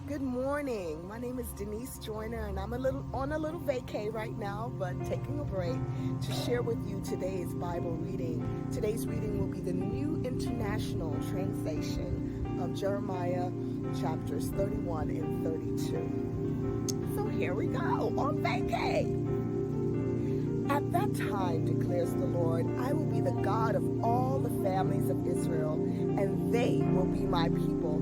Good morning. My name is Denise Joyner, and I'm on a little vacay right now, but taking a break to share with you today's Bible reading. Today's reading will be the New International Translation of Jeremiah chapters 31 and 32. So here we go on vacay. At that time, declares the Lord, I will be the God of all the families of Israel, and they will be my people.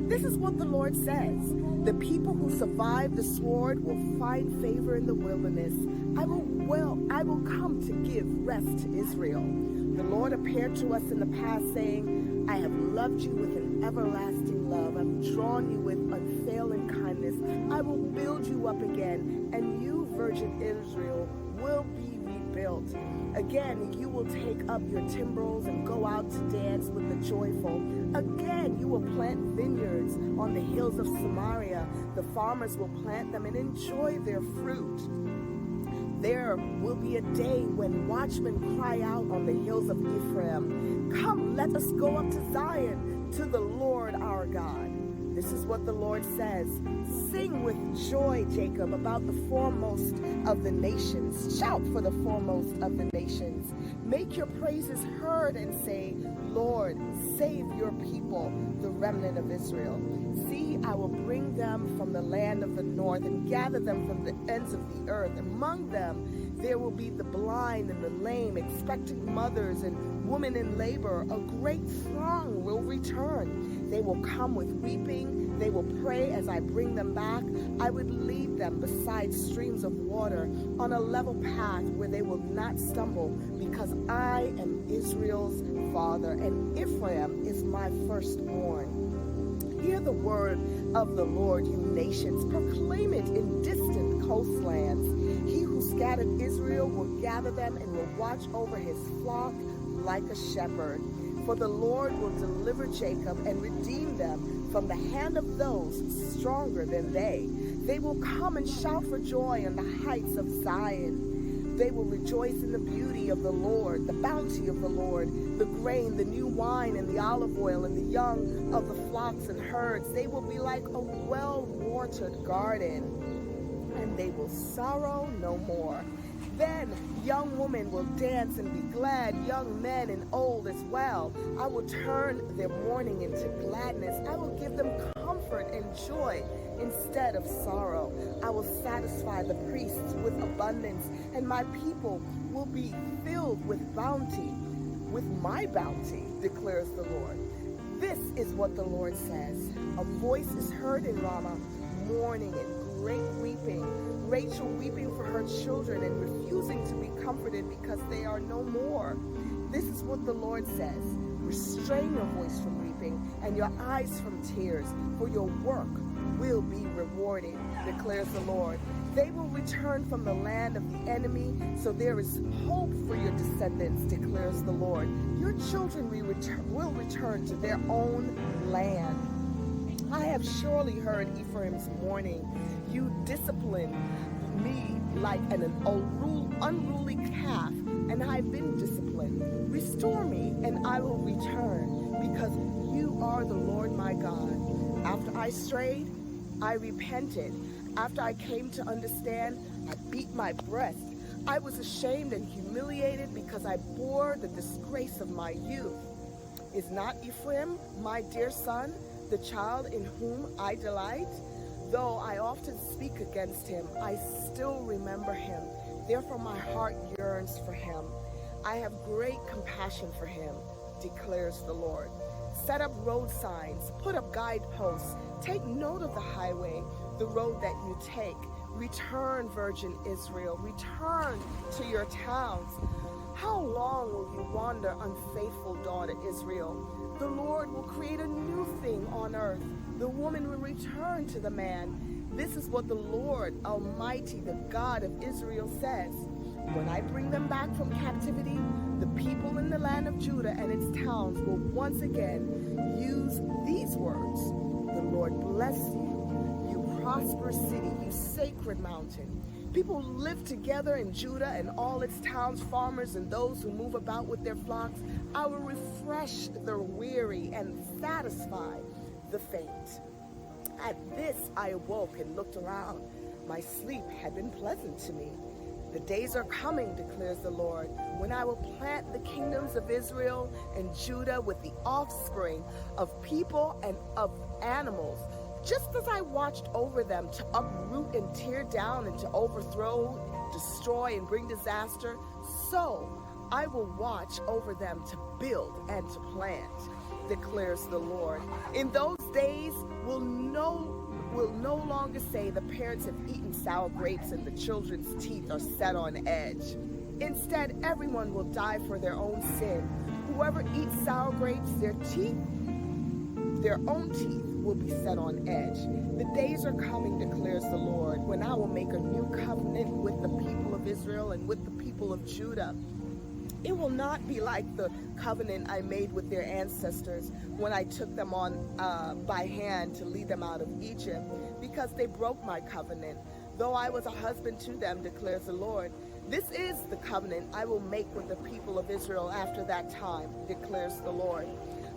This is what the Lord says. The people who survive the sword will find favor in the wilderness. I will come to give rest to Israel. The Lord appeared to us in the past, saying, I have loved you with an everlasting love. I've drawn you with unfailing kindness. I will build you up again, and you, virgin Israel, will be rebuilt. Again, you will take up your timbrels and go out to dance with the joyful. Again, you will plant vineyards on the hills of Samaria. The farmers will plant them and enjoy their fruit. There will be a day when watchmen cry out on the hills of Ephraim, come, let us go up to Zion, to the Lord our God. This is what the Lord says. Sing with joy, Jacob, about the foremost of the nations. Shout for the foremost of the nations. Make your praises heard and say, Lord, save your people, the remnant of Israel. See, I will bring them from the land of the north and gather them from the ends of the earth. Among them there will be the blind and the lame, expectant mothers and women in labor. A great throng will return. They will come with weeping. They will pray as I bring them back. I would lead them beside streams of water on a level path where they will not stumble, because I am Israel's father, and Ephraim is my firstborn. Hear the word of the Lord, you nations. Proclaim it in distant coastlands. He who scattered Israel will gather them and will watch over his flock like a shepherd. For the Lord will deliver Jacob and redeem them from the hand of those stronger than they. They will come and shout for joy on the heights of Zion. They will rejoice in the beauty of the Lord, the bounty of the Lord, the grain, the new wine, and the olive oil, and the young of the flocks and herds. They will be like a well-watered garden, and they will sorrow no more. Then young women will dance and be glad, young men and old as well. I will turn their mourning into gladness. I will give them comfort and joy instead of sorrow. I will satisfy the priests with abundance, and my people will be filled with bounty, with my bounty, declares the Lord. This is what the Lord says. A voice is heard in Ramah, mourning and great weeping. Rachel weeping for her children and refusing to be comforted because they are no more. This is what the Lord says. Restrain your voice from weeping and your eyes from tears, for your work will be rewarded, declares the Lord. They will return from the land of the enemy, so there is hope for your descendants, declares the Lord. Your children will return to their own land. I have surely heard Ephraim's mourning. You discipline me like an unruly calf, and I've been disciplined. Restore me, and I will return, because you are the Lord my God. After I strayed, I repented. After I came to understand, I beat my breast. I was ashamed and humiliated because I bore the disgrace of my youth. Is not Ephraim my dear son, the child in whom I delight? Though I often speak against him, I still remember him. Therefore my heart yearns for him. I have great compassion for him, declares the Lord. Set up road signs, put up guideposts, take note of the highway, the road that you take. Return, virgin Israel, return to your towns. How long will you wander, unfaithful daughter Israel? The Lord will create a new thing on earth. The woman will return to the man. This is what the Lord Almighty, the God of Israel, says. When I bring them back from captivity, the people in the land of Judah and its towns will once again use these words. The Lord bless you, you prosperous city, you sacred mountain. People live together in Judah and all its towns, farmers and those who move about with their flocks. I will refresh the weary and satisfy the faint. At this I awoke and looked around. My sleep had been pleasant to me. The days are coming, declares the Lord, when I will plant the kingdoms of Israel and Judah with the offspring of people and of animals. Just as I watched over them to uproot and tear down and to overthrow, destroy and bring disaster, so I will watch over them to build and to plant, declares the Lord. In those days will no longer say the parents have eaten sour grapes and the children's teeth are set on edge. Instead, everyone will die for their own sin. Whoever eats sour grapes, their own teeth will be set on edge. The days are coming, declares the Lord, when I will make a new covenant with the people of Israel and with the people of Judah. It will not be like the covenant I made with their ancestors when I took them on by hand to lead them out of Egypt, because they broke my covenant, though I was a husband to them, declares the Lord. This is the covenant I will make with the people of Israel after that time, declares the Lord.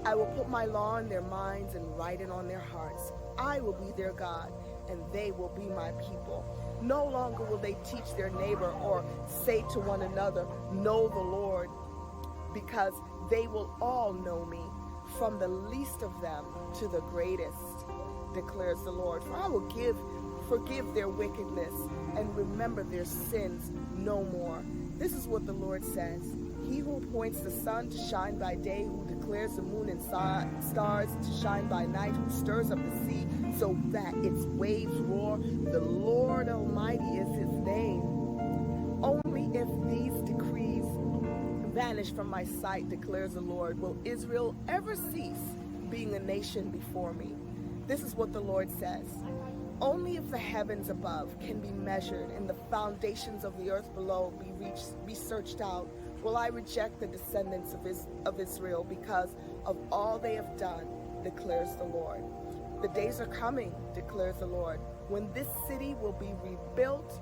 I will put my law in their minds and write it on their hearts. I will be their God, and they will be my people. No longer will they teach their neighbor or say to one another, know the Lord, because they will all know me, from the least of them to the greatest, declares the Lord. For I will forgive their wickedness and remember their sins no more. This is what the Lord says. He who appoints the sun to shine by day, who declares the moon and stars to shine by night, who stirs up the sea so that its waves roar, the Lord Almighty is his name. Only if these decrees vanish from my sight, declares the Lord, will Israel ever cease being a nation before me. This is what the Lord says. Only if the heavens above can be measured and the foundations of the earth below be searched out, will I reject the descendants of Israel because of all they have done, declares the Lord. The days are coming, declares the Lord, when this city will be rebuilt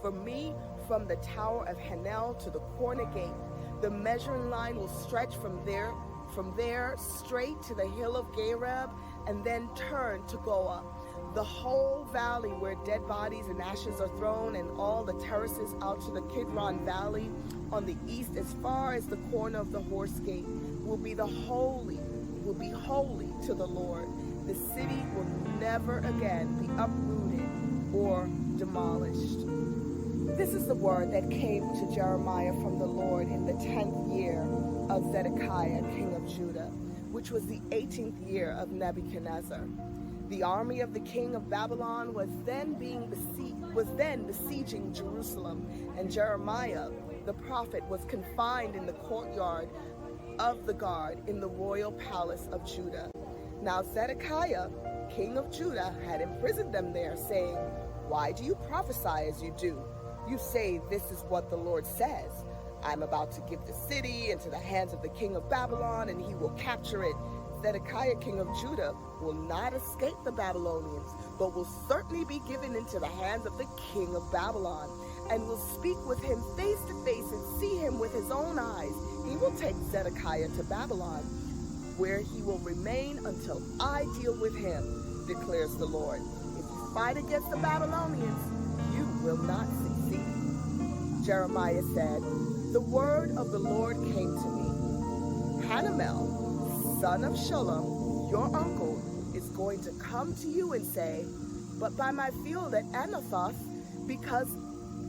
for me from the tower of Hanel to the corner gate. The measuring line will stretch from there straight to the hill of Gareb and then turn to Goah. The whole valley where dead bodies and ashes are thrown, and all the terraces out to the Kidron Valley on the east as far as the corner of the horse gate will be holy to the Lord. The city will never again be uprooted or demolished. This is the word that came to Jeremiah from the Lord in the 10th year of Zedekiah, king of Judah, which was the 18th year of Nebuchadnezzar. The army of the king of Babylon was then besieging Jerusalem, and Jeremiah the prophet was confined in the courtyard of the guard in the royal palace of Judah. Now Zedekiah, king of Judah, had imprisoned them there, saying, "Why do you prophesy as you do? You say, this is what the Lord says. I'm about to give the city into the hands of the king of Babylon, and he will capture it. Zedekiah, king of Judah, will not escape the Babylonians, but will certainly be given into the hands of the king of Babylon, and will speak with him face to face and see him with his own eyes. He will take Zedekiah to Babylon, where he will remain until I deal with him, declares the Lord. If you fight against the Babylonians, you will not succeed." Jeremiah said, "The word of the Lord came to me. Hanamel, son of Shallum, your uncle, is going to come to you and say, but by my field at Anathoth,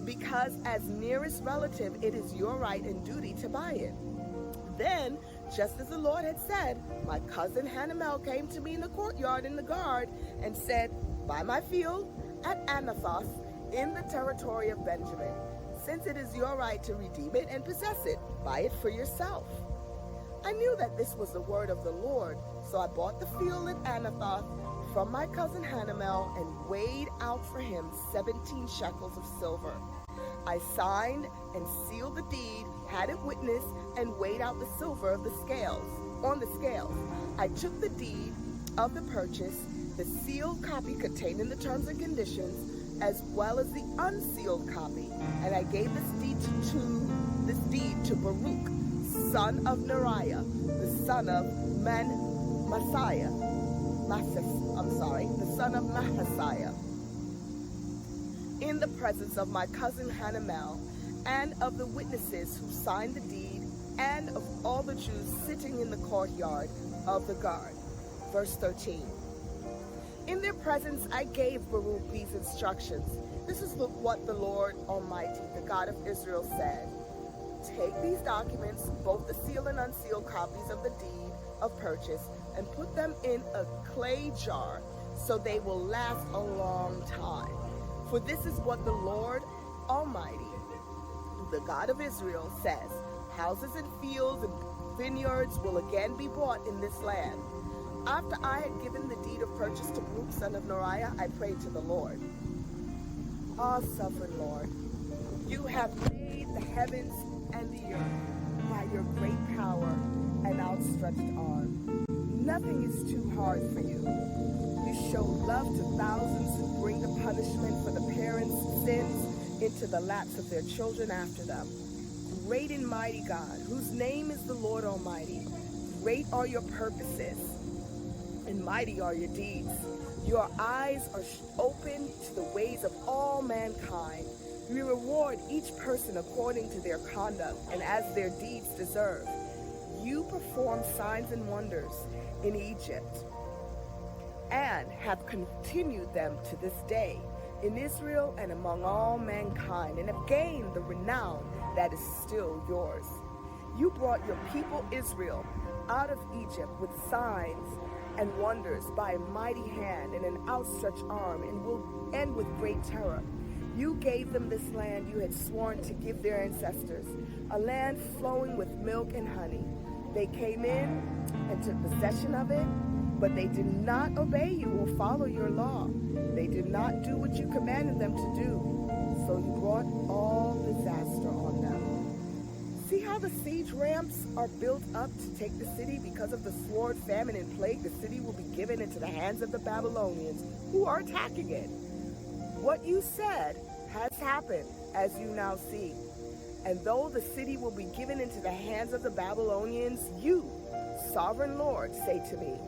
because as nearest relative it is your right and duty to buy it." Then, just as the Lord had said, my cousin Hanamel came to me in the courtyard in the guard and said, "Buy my field at Anathoth in the territory of Benjamin. Since it is your right to redeem it and possess it, buy it for yourself." I knew that this was the word of the Lord, so I bought the field at Anathoth from my cousin Hanamel and weighed out for him 17 shekels of silver. I signed and sealed the deed, had it witnessed, and weighed out the silver of the scales. On the scales, I took the deed of the purchase, the sealed copy containing the terms and conditions, as well as the unsealed copy, and I gave this deed to Baruch, son of Neriah, the son of Maaseiah, the son of Mahaziah, in the presence of my cousin Hanamel, and of the witnesses who signed the deed, and of all the Jews sitting in the courtyard of the guard. Verse 13. In their presence I gave Baruch these instructions. This is what the Lord Almighty, the God of Israel, said. Take these documents, both the sealed and unsealed copies of the deed of purchase, and put them in a clay jar, so they will last a long time. For this is what the Lord Almighty, the God of Israel, says. Houses and fields and vineyards will again be bought in this land. After I had given the deed of purchase to Baruch, son of Neriah, I prayed to the Lord. Sovereign Lord, you have made the heavens and the earth by your great power and outstretched arm. Nothing is too hard for you. You show love to thousands who bring the punishment for the parents' sins into the laps of their children after them. Great and mighty God, whose name is the Lord Almighty, great are your purposes and mighty are your deeds. Your eyes are open to the ways of all mankind. You reward each person according to their conduct and as their deeds deserve. You perform signs and wonders in Egypt and have continued them to this day in Israel and among all mankind, and have gained the renown that is still yours. You brought your people Israel out of Egypt with signs and wonders by a mighty hand and an outstretched arm, and with great terror. You gave them this land you had sworn to give their ancestors, a land flowing with milk and honey. They came in and took possession of it, but they did not obey you or follow your law. They did not do what you commanded them to do, so you brought all disaster on them. See how the siege ramps are built up to take the city? Because of the sword, famine, and plague, the city will be given into the hands of the Babylonians, who are attacking it. What you said has happened, as you now see. And though the city will be given into the hands of the Babylonians, you, sovereign Lord, say to me,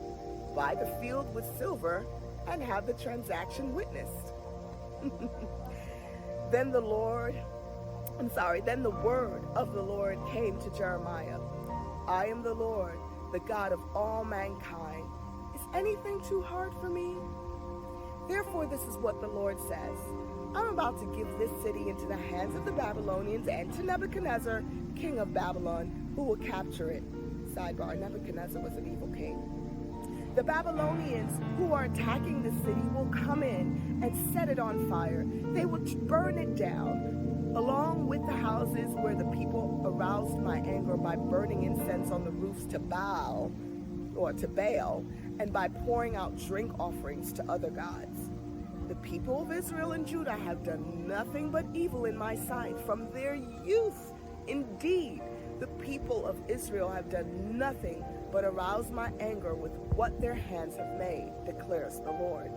buy the field with silver and have the transaction witnessed. Then the word of the Lord came to Jeremiah. I am the Lord, the God of all mankind. Is anything too hard for me? Therefore, this is what the Lord says. I'm about to give this city into the hands of the Babylonians and to Nebuchadnezzar, king of Babylon, who will capture it. Sidebar, Nebuchadnezzar was an evil king. The Babylonians who are attacking the city will come in and set it on fire. They will burn it down, along with the houses where the people aroused my anger by burning incense on the roofs to Baal, and by pouring out drink offerings to other gods. The people of Israel and Judah have done nothing but evil in my sight from their youth. Indeed, the people of Israel have done nothing but arouse my anger with what their hands have made, declares the Lord.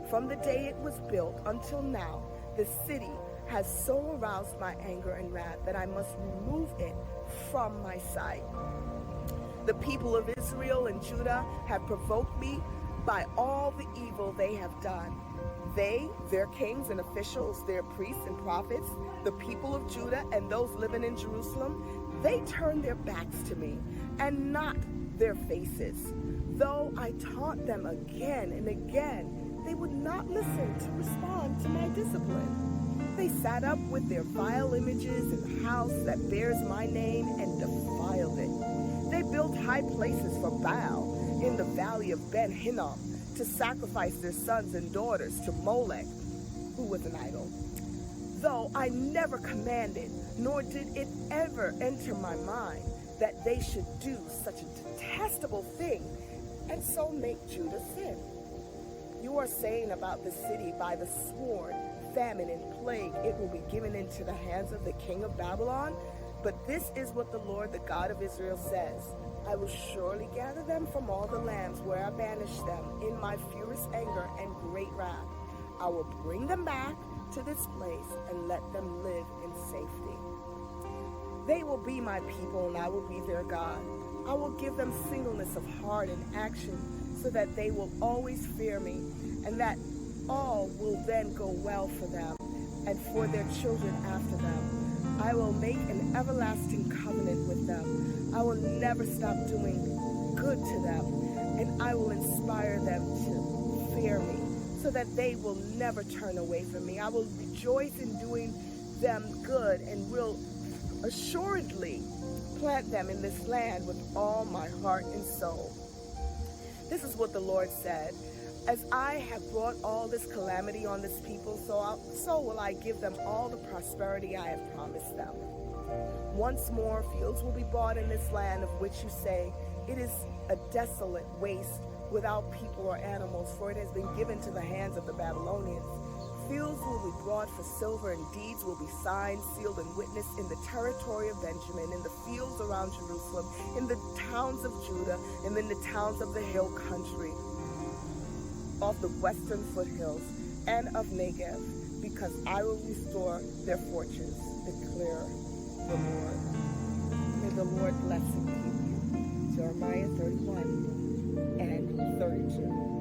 From the day it was built until now, the city has so aroused my anger and wrath that I must remove it from my sight. The people of Israel and Judah have provoked me by all the evil they have done. They, their kings and officials, their priests and prophets, the people of Judah and those living in Jerusalem, they turn their backs to me and not their faces. Though I taunt them again and again, they would not listen to respond to my discipline. They sat up with their vile images in the house that bears my name and defiled it. They built high places for Baal in the valley of Ben Hinnom to sacrifice their sons and daughters to Molech, who was an idol. Though I never commanded, nor did it ever enter my mind that they should do such a detestable thing and so make Judah sin. You are saying about the city, by the sword, famine, and plague, it will be given into the hands of the king of Babylon. But this is what the Lord, the God of Israel, says. I will surely gather them from all the lands where I banished them in my furious anger and great wrath. I will bring them back to this place and let them live in safety. They will be my people and I will be their God. I will give them singleness of heart and action so that they will always fear me, and that all will then go well for them and for their children after them. I will make an everlasting covenant with them. I will never stop doing good to them, and I will inspire them to fear me, so that they will never turn away from me. I will rejoice in doing them good and will assuredly plant them in this land with all my heart and soul. This is what the Lord said. As I have brought all this calamity on this people, so will I give them all the prosperity I have promised them. Once more, fields will be bought in this land of which you say, it is a desolate waste without people or animals, for it has been given to the hands of the Babylonians. Fields will be brought for silver, and deeds will be signed, sealed, and witnessed in the territory of Benjamin, in the fields around Jerusalem, in the towns of Judah, and in the towns of the hill country, of the western foothills, and of Negev, because I will restore their fortunes, declare the Lord. May the Lord bless and keep you. Jeremiah 31 and 32.